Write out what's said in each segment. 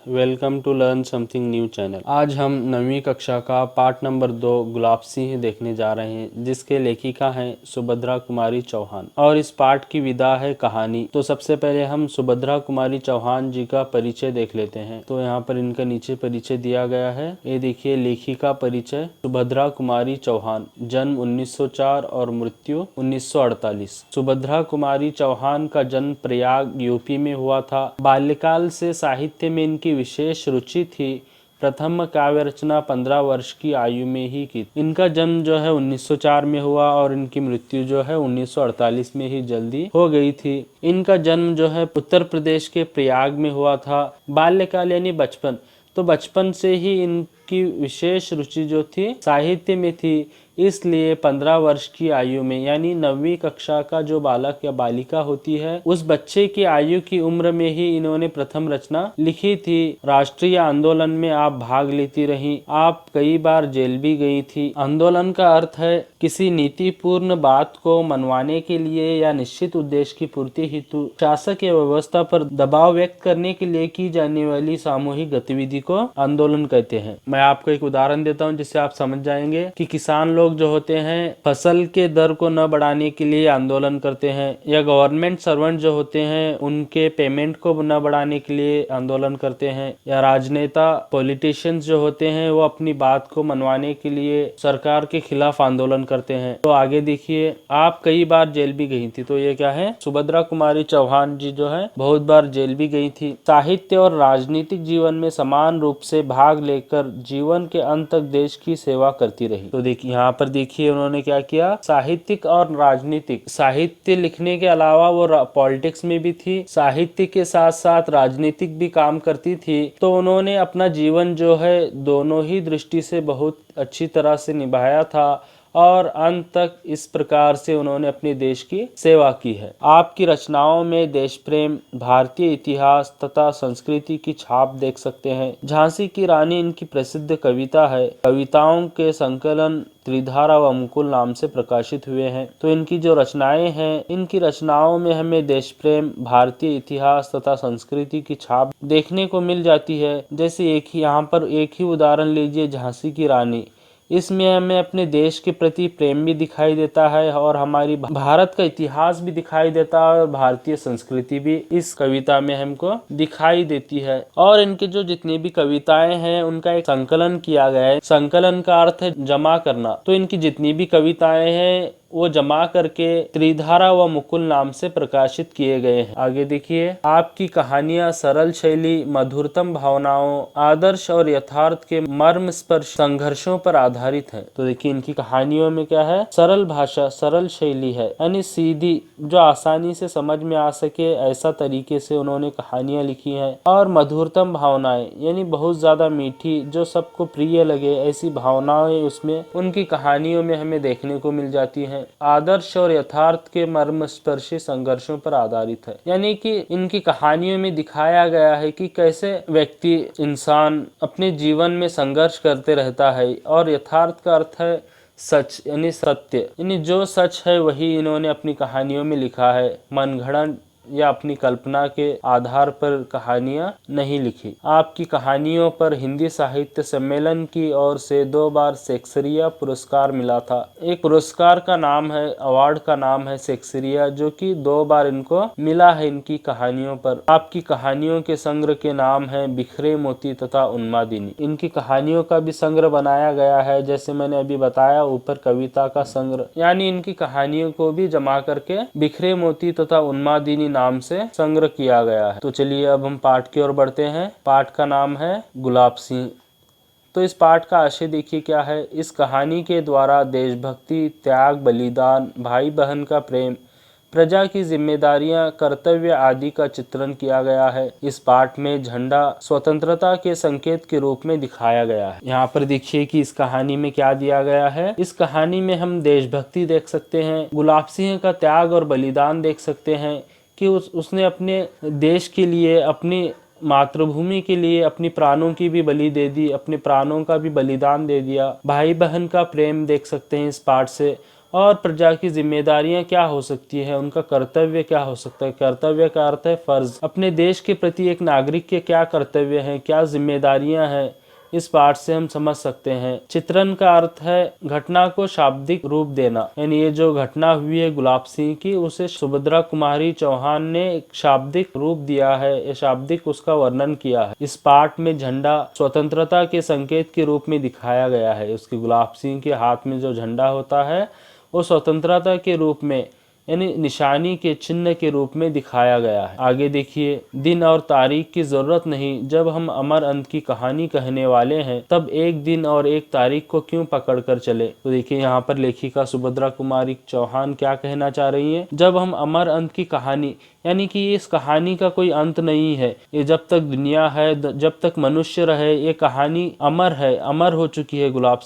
Welcome to learn something new channel. आज हम 9वीं कक्षा का पाठ नंबर 2 गुलाब सिंह देखने जा रहे हैं, जिसके लेखिका हैं सुभद्रा कुमारी चौहान और इस पाठ की विधा है कहानी। तो सबसे पहले हम सुभद्रा कुमारी चौहान जी का परिचय देख लेते हैं। तो यहाँ पर इनका नीचे परिचय दिया गया है। ये देखिए, लेखिका परिचय सुभद्रा कुमारी चौहान, जन्म 1904 और मृत्यु 1948। सुभद्रा कुमारी चौहान का जन्म प्रयाग यूपी में हुआ था। बाल्यकाल से साहित्य में इनकी विशेष रुचि थी। प्रथम काव्य रचना 15 वर्ष की आयु में ही की। इनका जन्म जो है 1904 में हुआ और इनकी मृत्यु जो है 1948 में ही जल्दी हो गई थी। इनका जन्म जो है उत्तर प्रदेश के प्रयाग में हुआ था। बाल्यकाल यानी बचपन, तो बचपन से ही इनकी विशेष रुचि जो थी साहित्य में थी, इसलिए 15 वर्ष की आयु में यानी 9वीं कक्षा का जो बालक या बालिका होती है, उस बच्चे की आयु की उम्र में ही इन्होंने प्रथम रचना लिखी थी। राष्ट्रीय आंदोलन में आप भाग लेती रहीं, आप कई बार जेल भी गई थी। आंदोलन का अर्थ है किसी नीतिपूर्ण बात को मनवाने के लिए या निश्चित उद्देश्य की पूर्ति हेतु शासक या व्यवस्था पर दबाव व्यक्त करने के लिए की जाने वाली सामूहिक गतिविधि को आंदोलन कहते हैं। मैं आपको एक उदाहरण देता हूं, जिससे आप समझ जाएंगे कि किसान लोग जो होते हैं फसल के दर को न बढ़ाने के लिए आंदोलन करते हैं, या गवर्नमेंट सर्वेंट जो होते हैं उनके पेमेंट को न बढ़ाने के लिए आंदोलन करते हैं, या राजनेता पॉलिटिशियंस जो होते हैं वो अपनी बात को मनवाने के लिए सरकार के खिलाफ आंदोलन करते हैं। तो आगे देखिए, आप कई बार जेल भी गई थी। तो ये क्या है, सुभद्रा कुमारी चौहान जी जो है बहुत बार जेल भी गई थी। साहित्य और राजनीतिक जीवन में समान रूप से भाग लेकर जीवन के अंत तक देश की सेवा करती रही। तो देखिए, यहाँ पर देखिए उन्होंने क्या किया, साहित्यिक और राजनीतिक, साहित्य लिखने के अलावा वो पॉलिटिक्स में भी थी, साहित्य के साथ साथ राजनीतिक भी काम करती थी। तो उन्होंने अपना जीवन जो है दोनों ही दृष्टि से बहुत अच्छी तरह से निभाया था और अंत तक इस प्रकार से उन्होंने अपने देश की सेवा की है। आपकी रचनाओं में देश प्रेम, भारतीय इतिहास तथा संस्कृति की छाप देख सकते हैं। झांसी की रानी इनकी प्रसिद्ध कविता है। कविताओं के संकलन त्रिधारा व मुकुल नाम से प्रकाशित हुए हैं। तो इनकी जो रचनाएं हैं, इनकी रचनाओं में हमें देश प्रेम, भारतीय इतिहास तथा संस्कृति की छाप देखने को मिल जाती है। जैसे यहाँ पर एक ही उदाहरण लीजिए, झांसी की रानी। इसमें हमें अपने देश के प्रति प्रेम भी दिखाई देता है और हमारी भारत का इतिहास भी दिखाई देता है और भारतीय संस्कृति भी इस कविता में हमको दिखाई देती है। और इनके जो जितनी भी कविताएं हैं उनका एक संकलन किया गया है। संकलन का अर्थ है जमा करना। तो इनकी जितनी भी कविताएं हैं वो जमा करके त्रिधारा व मुकुल नाम से प्रकाशित किए गए हैं। आगे देखिए, आपकी कहानियां सरल शैली, मधुरतम भावनाओं, आदर्श और यथार्थ के मर्म स्पर्श संघर्षों पर आधारित है। तो देखिए, इनकी कहानियों में क्या है, सरल भाषा, सरल शैली है, यानी सीधी, जो आसानी से समझ में आ सके ऐसा तरीके से उन्होंने कहानियां लिखी हैं। और मधुरतम भावनाएं, यानी बहुत ज्यादा मीठी, जो सबको प्रिय लगे, ऐसी भावनाएं उसमें उनकी कहानियों में हमें देखने को मिल जाती हैं। आदर्श और यथार्थ के मर्मस्पर्शी संघर्षों पर आधारित है, यानी कि इनकी कहानियों में दिखाया गया है कि कैसे व्यक्ति, इंसान अपने जीवन में संघर्ष करते रहता है। और यथार्थ का अर्थ है सच, यानी सत्य, यानी जो सच है वही इन्होंने अपनी कहानियों में लिखा है। मनगढ़ंत या अपनी कल्पना के आधार पर कहानियां नहीं लिखी। आपकी कहानियों पर हिंदी साहित्य सम्मेलन की ओर से 2 बार शेक्सपियर पुरस्कार मिला था। एक पुरस्कार का नाम है, अवार्ड का नाम है शेक्सपियर, जो कि 2 बार इनको मिला है इनकी कहानियों पर। आपकी कहानियों के संग्रह के नाम है बिखरे मोती तथा उन्मादिनी। इनकी कहानियों का भी संग्रह बनाया गया है, जैसे मैंने अभी बताया ऊपर, कविता का संग्रह, यानी इनकी कहानियों को भी जमा करके बिखरे मोती तथा उन्मादिनी नाम से संग्रह किया गया है। तो चलिए अब हम पाठ की ओर बढ़ते हैं। पाठ का नाम है गुलाब सिंह। तो इस पाठ का आशय देखिए क्या है। इस कहानी के द्वारा देशभक्ति, त्याग, बलिदान, भाई बहन का प्रेम, प्रजा की जिम्मेदारियां, कर्तव्य आदि का चित्रण किया गया है। इस पाठ में झंडा स्वतंत्रता के संकेत के रूप में दिखाया गया है। यहाँ पर देखिए कि इस कहानी में क्या दिया गया है। इस कहानी में हम देशभक्ति देख सकते हैं, गुलाब सिंह का त्याग और बलिदान देख सकते हैं कि उसने अपने देश के लिए, अपनी मातृभूमि के लिए अपनी प्राणों की भी बलि दे दी, अपने प्राणों का भी बलिदान दे दिया। भाई बहन का प्रेम देख सकते हैं इस पाठ से, और प्रजा की जिम्मेदारियां क्या हो सकती है, उनका कर्तव्य क्या हो सकता है। कर्तव्य का अर्थ है फर्ज। अपने देश के प्रति एक नागरिक के क्या कर्तव्य हैं, क्या जिम्मेदारियां हैं, इस पाठ से हम समझ सकते हैं। चित्रण का अर्थ है घटना को शाब्दिक रूप देना, यानी ये जो घटना हुई है गुलाब सिंह की, उसे सुभद्रा कुमारी चौहान ने एक शाब्दिक रूप दिया है, ये शाब्दिक उसका वर्णन किया है। इस पाठ में झंडा स्वतंत्रता के संकेत के रूप में दिखाया गया है। उसकी गुलाब सिंह के हाथ में जो झंडा होता है वो स्वतंत्रता के रूप में, यानी निशानी के चिन्ह के रूप में दिखाया गया है। आगे देखिए, दिन और तारीख की जरूरत नहीं, जब हम अमर अंत की कहानी कहने वाले हैं तब एक दिन और एक तारीख को क्यों पकड़ कर चले। तो देखिए यहाँ पर लेखिका सुभद्रा कुमारी चौहान क्या कहना चाह रही हैं। जब हम अमर अंत की कहानी, यानी कि इस कहानी का कोई अंत नहीं है, ये जब तक दुनिया है, जब तक मनुष्य रहे, ये कहानी अमर है, अमर हो चुकी है। गुलाब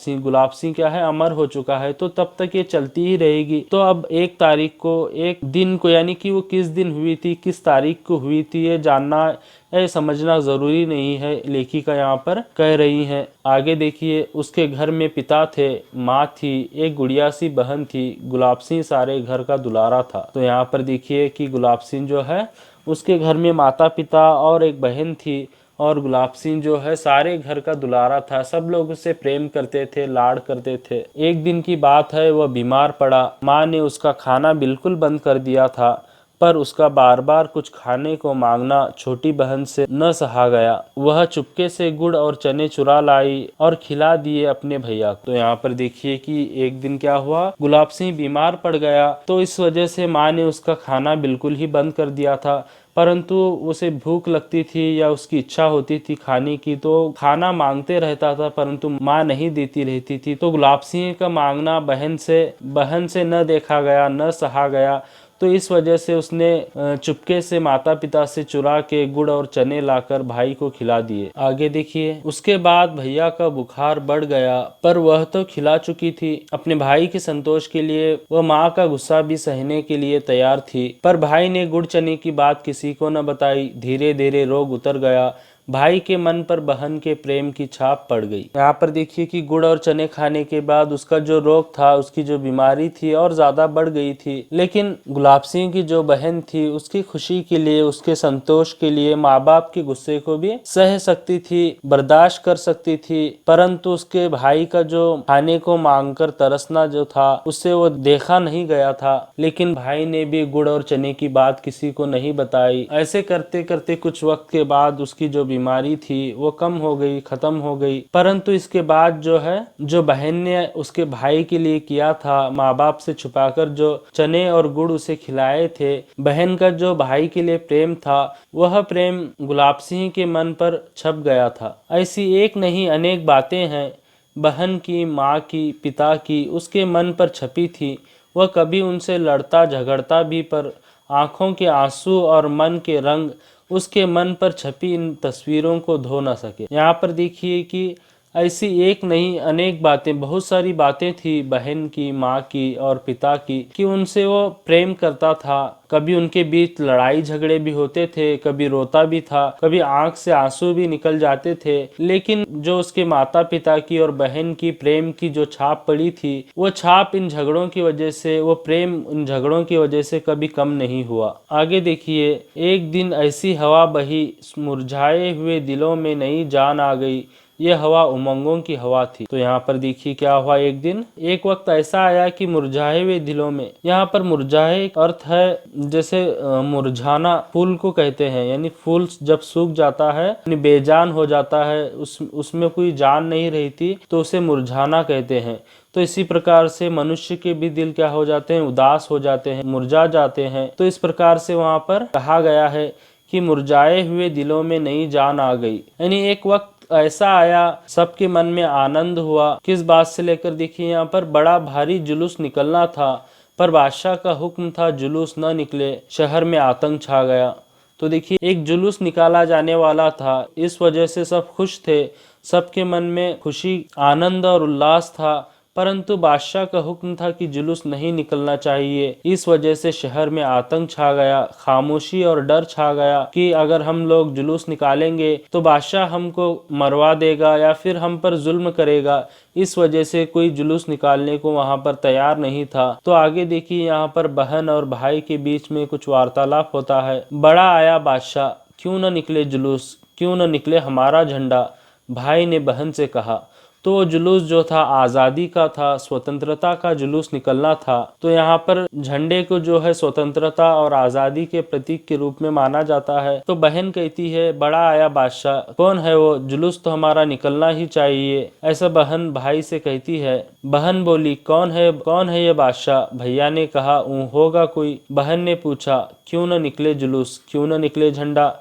सिंह क्या है, अमर हो चुका है, तो तब तक ये चलती ही रहेगी। तो अब एक तारीख को, एक दिन को, यानी कि वो किस दिन हुई थी, किस तारीख को हुई थी, ये जानना या समझना जरूरी नहीं है, लेखिका यहाँ पर कह रही हैं। आगे देखिए, उसके घर में पिता थे, माँ थी, एक गुड़िया सी बहन थी। गुलाब सिंह सारे घर का दुलारा था। तो यहाँ पर देखिए कि गुलाब सिंह जो है, उसके घर में माता पिता और एक बहन थी, और गुलाब सिंह जो है सारे घर का दुलारा था। सब लोग उससे प्रेम करते थे, लाड करते थे। एक दिन की बात है, वह बीमार पड़ा। माँ ने उसका खाना बिल्कुल बंद कर दिया था, पर उसका बार बार कुछ खाने को मांगना छोटी बहन से न सहा गया। वह चुपके से गुड़ और चने चुरा लाई और खिला दिए अपने भैया को। तो यहाँ पर देखिए कि एक दिन क्या हुआ, गुलाब सिंह बीमार पड़ गया, तो इस वजह से माँ ने उसका खाना बिल्कुल ही बंद कर दिया था। परंतु उसे भूख लगती थी या उसकी इच्छा होती थी खाने की, तो खाना मांगते रहता था, परंतु माँ नहीं देती रहती थी। तो गुलाब सिंह का मांगना बहन से न देखा गया, न सहा गया। तो इस वजह से उसने चुपके से माता पिता से चुरा के गुड़ और चने लाकर भाई को खिला दिए। आगे देखिए, उसके बाद भैया का बुखार बढ़ गया, पर वह तो खिला चुकी थी। अपने भाई के संतोष के लिए वह माँ का गुस्सा भी सहने के लिए तैयार थी, पर भाई ने गुड़ चने की बात किसी को न बताई। धीरे धीरे रोग उतर गया। भाई के मन पर बहन के प्रेम की छाप पड़ गई। यहाँ पर देखिए कि गुड़ और चने खाने के बाद उसका जो रोग था, उसकी जो बीमारी थी और ज्यादा बढ़ गई थी। लेकिन गुलाब सिंह की जो बहन थी, उसकी खुशी के लिए, उसके संतोष के लिए माँ बाप के गुस्से को भी सह सकती थी, बर्दाश्त कर सकती थी। परंतु उसके भाई का जो खाने को मांगकर तरसना जो था, उससे वो देखा नहीं गया था। लेकिन भाई ने भी गुड़ और चने की बात किसी को नहीं बताई। ऐसे करते करते कुछ वक्त के बाद उसकी जो बीमारी थी वो कम हो गई, खत्म हो गई। परंतु इसके बाद जो है, जो बहन ने उसके भाई के लिए किया था, माँ बाप से छुपाकर जो चने और गुड़ उसे खिलाए थे, बहन का जो भाई के लिए प्रेम था, वह प्रेम गुलाब सिंह के मन पर छप गया था। ऐसी एक नहीं अनेक बातें हैं बहन की, माँ की, पिता की उसके मन पर छपी थी। वह कभी उनसे लड़ता झगड़ता भी, पर आंखों के आंसू और मन के रंग उसके मन पर छपी इन तस्वीरों को धो न सके। यहाँ पर देखिए कि ऐसी एक नहीं अनेक बातें, बहुत सारी बातें थी बहन की, माँ की और पिता की, कि उनसे वो प्रेम करता था। कभी उनके बीच लड़ाई झगड़े भी होते थे, कभी रोता भी था, कभी आंख से आंसू भी निकल जाते थे। लेकिन जो उसके माता पिता की और बहन की प्रेम की जो छाप पड़ी थी, वो छाप इन झगड़ों की वजह से, वो प्रेम इन झगड़ों की वजह से कभी कम नहीं हुआ। आगे देखिए, एक दिन ऐसी हवा बही, मुरझाए हुए दिलों में नई जान आ गई। यह हवा उमंगों की हवा थी। तो यहाँ पर देखिए क्या हुआ, एक दिन एक वक्त ऐसा आया कि मुरझाए हुए दिलों में, यहाँ पर मुरझाए अर्थ है जैसे मुरझाना, फूल को कहते हैं, यानी फूल जब सूख जाता है, यानी बेजान हो जाता है, उसमें कोई जान नहीं रहती, तो उसे मुरझाना कहते हैं। तो इसी प्रकार से मनुष्य के भी दिल क्या हो जाते हैं, उदास हो जाते हैं, मुरझा जाते हैं। तो इस प्रकार से वहाँ पर कहा गया है कि मुरझाए हुए दिलों में नई जान आ गई, यानी एक वक्त ऐसा आया, सबके मन में आनंद हुआ। किस बात से लेकर देखिए, यहाँ पर बड़ा भारी जुलूस निकलना था, पर बादशाह का हुक्म था जुलूस न निकले। शहर में आतंक छा गया। तो देखिए, एक जुलूस निकाला जाने वाला था, इस वजह से सब खुश थे, सबके मन में खुशी, आनंद और उल्लास था। परंतु बादशाह का हुक्म था कि जुलूस नहीं निकलना चाहिए। इस वजह से शहर में आतंक छा गया, खामोशी और डर छा गया कि अगर हम लोग जुलूस निकालेंगे तो बादशाह हमको मरवा देगा या फिर हम पर जुल्म करेगा। इस वजह से कोई जुलूस निकालने को वहां पर तैयार नहीं था। तो आगे देखिए यहाँ पर बहन और भाई के बीच में कुछ वार्तालाप होता है। बड़ा आया बादशाह, क्यों न निकले जुलूस, क्यों न निकले हमारा झंडा, भाई ने बहन से कहा। तो वो जुलूस जो था आज़ादी का था, स्वतंत्रता का जुलूस निकलना था। तो यहाँ पर झंडे को जो है स्वतंत्रता और आज़ादी के प्रतीक के रूप में माना जाता है। तो बहन कहती है, बड़ा आया बादशाह, कौन है वो, जुलूस तो हमारा निकलना ही चाहिए। ऐसा बहन भाई से कहती है। बहन बोली, कौन है ये बादशाह? भैया ने कहा, होगा कोई। बहन ने पूछा, क्यों न निकले जुलूस, क्यों न निकले झंडा?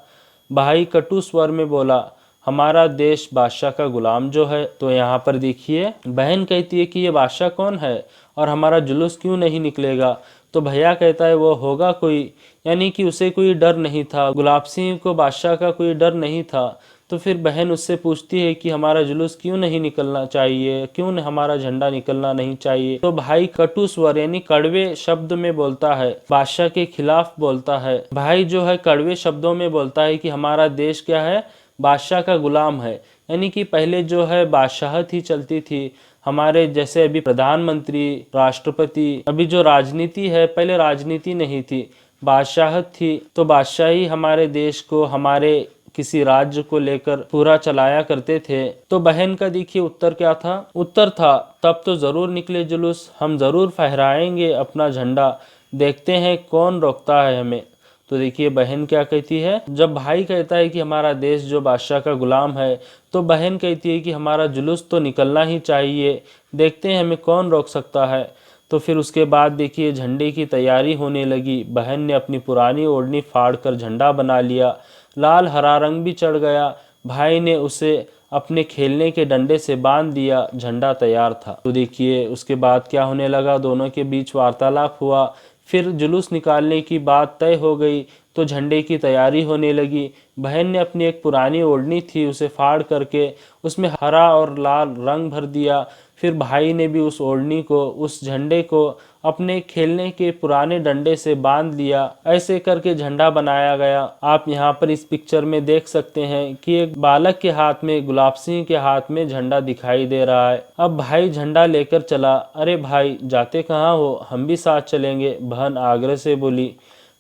भाई कटु स्वर में बोला, हमारा देश बादशाह का गुलाम जो है। तो यहाँ पर देखिए बहन कहती है कि ये बादशाह कौन है और हमारा जुलूस क्यों नहीं निकलेगा? तो भैया कहता है वो होगा कोई, यानी कि उसे कोई डर नहीं था, गुलाब सिंह को बादशाह का कोई डर नहीं था। तो फिर बहन उससे पूछती है कि हमारा जुलूस क्यों नहीं निकलना चाहिए, क्यों हमारा झंडा निकलना नहीं चाहिए? तो भाई कटु स्वर यानी कड़वे शब्द में बोलता है, बादशाह के खिलाफ बोलता है। भाई जो है कड़वे शब्दों में बोलता है कि हमारा देश क्या है, बादशाह का गुलाम है। यानी कि पहले जो है बादशाहत ही चलती थी। हमारे जैसे अभी प्रधानमंत्री, राष्ट्रपति, अभी जो राजनीति है, पहले राजनीति नहीं थी, बादशाहत थी। तो बादशाह ही हमारे देश को, हमारे किसी राज्य को लेकर पूरा चलाया करते थे। तो बहन का देखिए उत्तर क्या था? उत्तर था, तब तो जरूर निकले जुलूस, हम जरूर फहराएंगे अपना झंडा, देखते हैं कौन रोकता है हमें। तो देखिए बहन क्या कहती है, जब भाई कहता है कि हमारा देश जो बादशाह का गुलाम है, तो बहन कहती है कि हमारा जुलूस तो निकलना ही चाहिए, देखते हैं हमें कौन रोक सकता है। तो फिर उसके बाद देखिए झंडे की तैयारी होने लगी। बहन ने अपनी पुरानी ओढ़नी फाड़ कर झंडा बना लिया, लाल हरा रंग भी चढ़ गया। भाई ने उसे अपने खेलने के डंडे से बांध दिया, झंडा तैयार था। तो देखिए उसके बाद क्या होने लगा, दोनों के बीच वार्तालाप हुआ। फिर जुलूस निकालने की बात तय हो गई, तो झंडे की तैयारी होने लगी। बहन ने अपनी एक पुरानी ओढ़नी थी उसे फाड़ करके उसमें हरा और लाल रंग भर दिया। फिर भाई ने भी उस ओढ़नी को, उस झंडे को अपने खेलने के पुराने डंडे से बांध लिया। ऐसे करके झंडा बनाया गया। आप यहाँ पर इस पिक्चर में देख सकते हैं कि एक बालक के हाथ में, गुलाब सिंह के हाथ में झंडा दिखाई दे रहा है। अब भाई झंडा लेकर चला। अरे भाई जाते कहाँ हो, हम भी साथ चलेंगे, बहन आग्रह से बोली।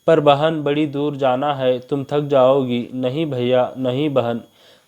पर बहन बड़ी दूर जाना है, तुम थक जाओगी। नहीं भैया, नहीं बहन,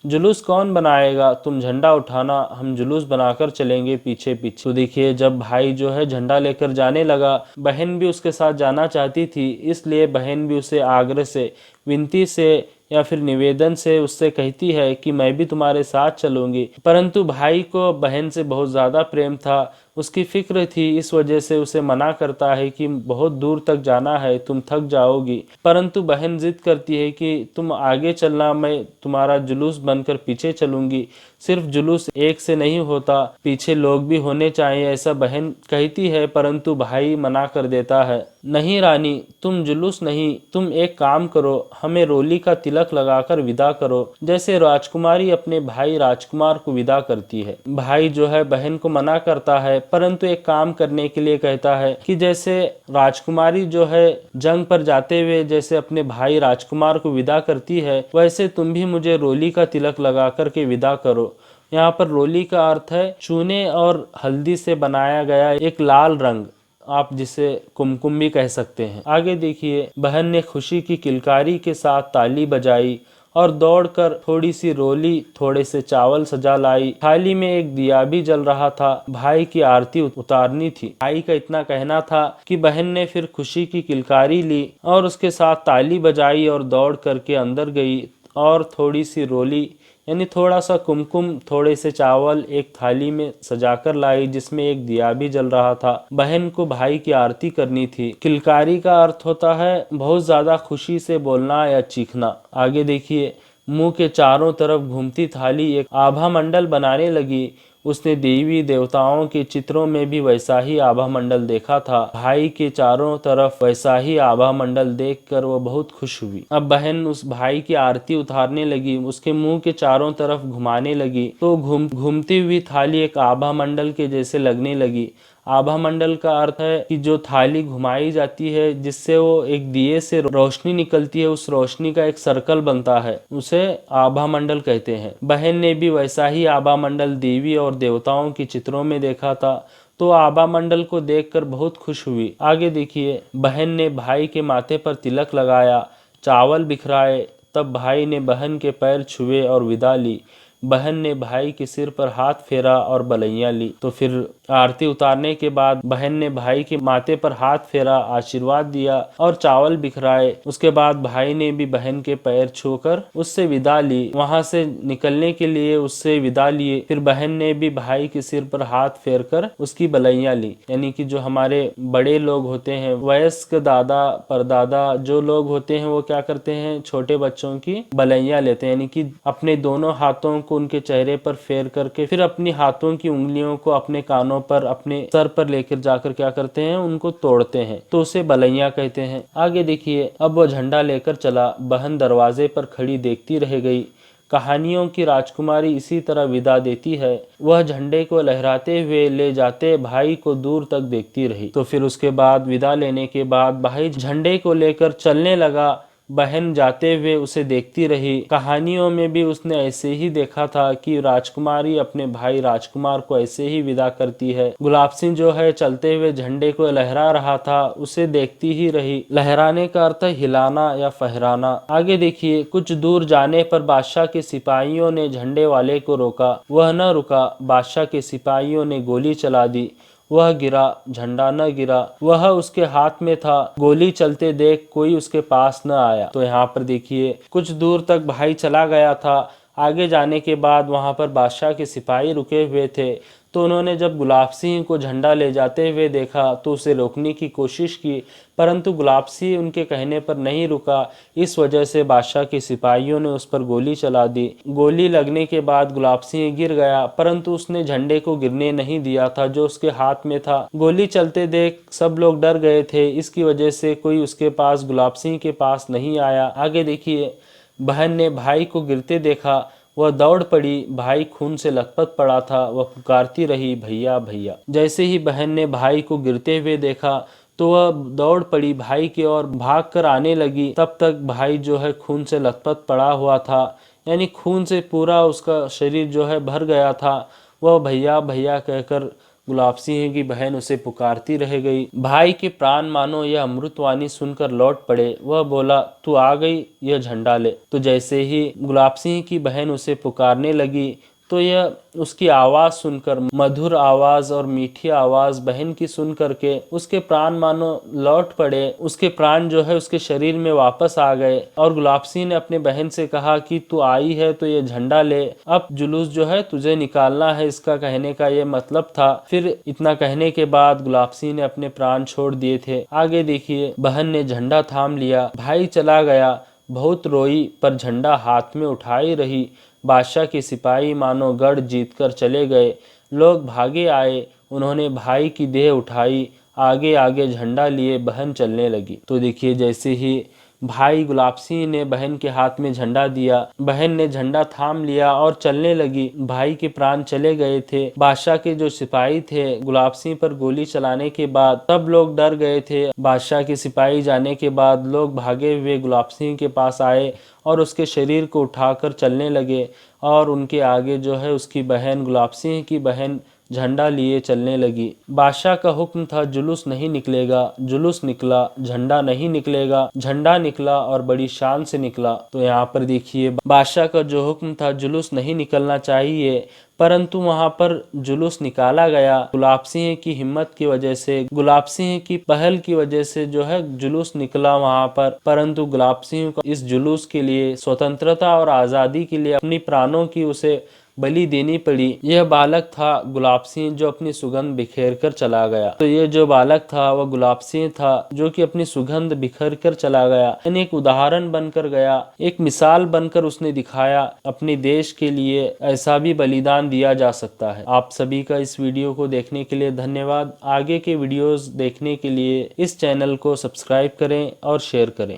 जुलूस कौन बनाएगा, तुम झंडा उठाना, हम जुलूस बनाकर चलेंगे पीछे पीछे। तो देखिए जब भाई जो है झंडा लेकर जाने लगा, बहन भी उसके साथ जाना चाहती थी, इसलिए बहन भी उसे आग्रह से, विनती से या फिर निवेदन से उससे कहती है कि मैं भी तुम्हारे साथ चलूंगी। परंतु भाई को बहन से बहुत ज़्यादा प्रेम था, उसकी फिक्र थी, इस वजह से उसे मना करता है कि बहुत दूर तक जाना है, तुम थक जाओगी। परंतु बहन जिद करती है कि तुम आगे चलना, मैं तुम्हारा जुलूस बनकर पीछे चलूंगी। सिर्फ जुलूस एक से नहीं होता, पीछे लोग भी होने चाहिए, ऐसा बहन कहती है। परंतु भाई मना कर देता है। नहीं रानी, तुम जुलूस नहीं, तुम एक काम करो, हमें रोली का तिलक लगाकर विदा करो, जैसे राजकुमारी अपने भाई राजकुमार को विदा करती है। भाई जो है बहन को मना करता है, परंतु एक काम करने के लिए कहता है कि जैसे राजकुमारी जो है जंग पर जाते हुए जैसे अपने भाई राजकुमार को विदा करती है, वैसे तुम भी मुझे रोली का तिलक लगा करके विदा करो। यहाँ पर रोली का अर्थ है चूने और हल्दी से बनाया गया एक लाल रंग, आप जिसे कुमकुम भी कह सकते हैं। आगे देखिए बहन ने खुशी की किलकारी के साथ ताली बजाई और दौड़कर थोड़ी सी रोली, थोड़े से चावल सजा लाई। थाली में एक दिया भी जल रहा था, भाई की आरती उतारनी थी। भाई का इतना कहना था कि बहन ने फिर खुशी की किलकारी ली और उसके साथ ताली बजाई और दौड़ करके अंदर गई और थोड़ी सी रोली यानी थोड़ा सा कुमकुम, थोड़े से चावल एक थाली में सजाकर लाई, जिसमें एक दिया भी जल रहा था। बहन को भाई की आरती करनी थी। किलकारी का अर्थ होता है बहुत ज्यादा खुशी से बोलना या चीखना। आगे देखिए मुंह के चारों तरफ घूमती थाली एक आभा मंडल बनाने लगी। उसने देवी देवताओं के चित्रों में भी वैसा ही आभा मंडल देखा था। भाई के चारों तरफ वैसा ही आभा मंडल देखकर वो बहुत खुश हुई। अब बहन उस भाई की आरती उतारने लगी, उसके मुंह के चारों तरफ घुमाने लगी तो घूमती हुई थाली एक आभा मंडल के जैसे लगने लगी। आभा मंडल का अर्थ है कि जो थाली घुमाई जाती है जिससे वो एक दिए से रोशनी निकलती है, उस रोशनी का एक सर्कल बनता है, उसे आभा मंडल कहते हैं। बहन ने भी वैसा ही आभा मंडल देवी और देवताओं के चित्रों में देखा था तो आभा मंडल को देखकर बहुत खुश हुई। आगे देखिए, बहन ने भाई के माथे पर तिलक लगाया, चावल बिखराए, तब भाई ने बहन के पैर छुए और विदा ली। बहन ने भाई के सिर पर हाथ फेरा और बलैया ली। तो फिर आरती उतारने के बाद बहन ने भाई के माथे पर हाथ फेरा, आशीर्वाद दिया और चावल बिखराए। उसके बाद भाई ने भी बहन के पैर छूकर उससे विदा ली। वहां से निकलने के लिए उससे विदा लिए। फिर बहन ने भी भाई के सिर पर हाथ फेर कर उसकी बलैया ली। यानी कि जो हमारे बड़े लोग होते हैं, वयस्क दादा परदादा जो लोग होते हैं, वो क्या करते हैं, छोटे बच्चों की बलैया लेते हैं। यानी कि अपने दोनों हाथों को उनके चेहरे पर फेर करके फिर अपनी हाथों की उंगलियों को अपने कानों पर, अपने सर पर लेकर जाकर क्या करते हैं, उनको तोड़ते हैं, तो उसे बलैया कहते हैं। आगे देखिए, अब वो झंडा लेकर चला। बहन दरवाजे पर खड़ी देखती रह गई। कहानियों की राजकुमारी इसी तरह विदा देती है। वह झंडे को लहराते हुए ले जाते भाई को दूर तक देखती रही। तो फिर उसके बाद विदा लेने के बाद भाई झंडे को लेकर चलने लगा। बहन जाते हुए उसे देखती रही। कहानियों में भी उसने ऐसे ही देखा था कि राजकुमारी अपने भाई राजकुमार को ऐसे ही विदा करती है। गुलाब सिंह जो है चलते हुए झंडे को लहरा रहा था, उसे देखती ही रही। लहराने का अर्थ है हिलाना या फहराना। आगे देखिए, कुछ दूर जाने पर बादशाह के सिपाहियों ने झंडे वाले को रोका। वह न रुका। बादशाह के सिपाहियों ने गोली चला दी। वह गिरा, झंडा न गिरा। वह उसके हाथ में था। गोली चलते देख कोई उसके पास न आया। तो यहाँ पर देखिए, कुछ दूर तक भाई चला गया था। आगे जाने के बाद वहां पर बादशाह के सिपाही रुके हुए थे। तो उन्होंने जब गुलाब सिंह को झंडा ले जाते हुए देखा तो उसे रोकने की कोशिश की, परंतु गुलाब सिंह उनके कहने पर नहीं रुका। इस वजह से बादशाह के सिपाहियों ने उस पर गोली चला दी। गोली लगने के बाद गुलाब सिंह गिर गया, परंतु उसने झंडे को गिरने नहीं दिया था जो उसके हाथ में था। गोली चलते देख सब लोग डर गए थे। इसकी वजह से कोई उसके पास, गुलाब सिंह के पास नहीं आया। आगे देखिए, बहन ने भाई को गिरते देखा। वह दौड़ पड़ी। भाई खून से लथपथ पड़ा था। वह पुकारती रही, भैया भैया। जैसे ही बहन ने भाई को गिरते हुए देखा तो वह दौड़ पड़ी भाई की ओर, भाग कर आने लगी। तब तक भाई जो है खून से लथपथ पड़ा हुआ था, यानी खून से पूरा उसका शरीर जो है भर गया था। वह भैया भैया कहकर गुलाब सिंह की बहन उसे पुकारती रह गई। भाई के प्राण मानो यह अमृतवाणी सुनकर लौट पड़े। वह बोला, तू आ गई, यह झंडा ले। तो जैसे ही गुलाब सिंह की बहन उसे पुकारने लगी तो यह उसकी आवाज सुनकर, मधुर आवाज और मीठी आवाज बहन की सुन करके उसके प्राण मानो लौट पड़े। उसके प्राण जो है उसके शरीर में वापस आ गए। और गुलाब सिंह ने अपने बहन से कहा कि तू आई है तो ये झंडा ले, अब जुलूस जो है तुझे निकालना है। इसका कहने का ये मतलब था। फिर इतना कहने के बाद गुलाब सिंह ने अपने प्राण छोड़ दिए थे। आगे देखिए, बहन ने झंडा थाम लिया। भाई चला गया। बहुत रोई पर झंडा हाथ में उठाई रही। बादशाह के सिपाही मानो गढ़ जीतकर चले गए। लोग भागे आए। उन्होंने भाई की देह उठाई। आगे आगे झंडा लिए बहन चलने लगी। तो देखिए, जैसे ही भाई गुलाब सिंह ने बहन के हाथ में झंडा दिया, बहन ने झंडा थाम लिया और चलने लगी। भाई के प्राण चले गए थे। बादशाह के जो सिपाही थे, गुलाब सिंह पर गोली चलाने के बाद सब लोग डर गए थे। बादशाह के सिपाही जाने के बाद लोग भागे हुए गुलाब सिंह के पास आए और उसके शरीर को उठाकर चलने लगे। और उनके आगे जो है उसकी बहन, गुलाब सिंह की बहन, झंडा लिए चलने लगी। बादशाह का हुक्म था, जुलूस नहीं निकलेगा। जुलूस निकला, झंडा नहीं निकलेगा। झंडा निकला और बड़ी शान से निकला। तो यहाँ पर देखिए, बादशाह का जो हुक्म था, जुलूस नहीं निकलना चाहिए, परंतु वहां पर जुलूस निकाला गया। गुलाब सिंह की हिम्मत की वजह से, गुलाब सिंह की पहल की वजह से जो है जुलूस निकला वहां पर। परंतु गुलाब सिंह को इस जुलूस के लिए, स्वतंत्रता और आजादी के लिए अपनी प्राणों की उसे बलि देनी पड़ी। यह बालक था गुलाब सिंह जो अपनी सुगंध बिखेर कर चला गया। तो ये जो बालक था वह गुलाब सिंह था जो कि अपनी सुगंध बिखेर कर चला गया, यानी एक उदाहरण बनकर गया, एक मिसाल बनकर उसने दिखाया अपने देश के लिए ऐसा भी बलिदान दिया जा सकता है। आप सभी का इस वीडियो को देखने के लिए धन्यवाद। आगे के वीडियोस देखने के लिए इस चैनल को सब्सक्राइब करें और शेयर करें।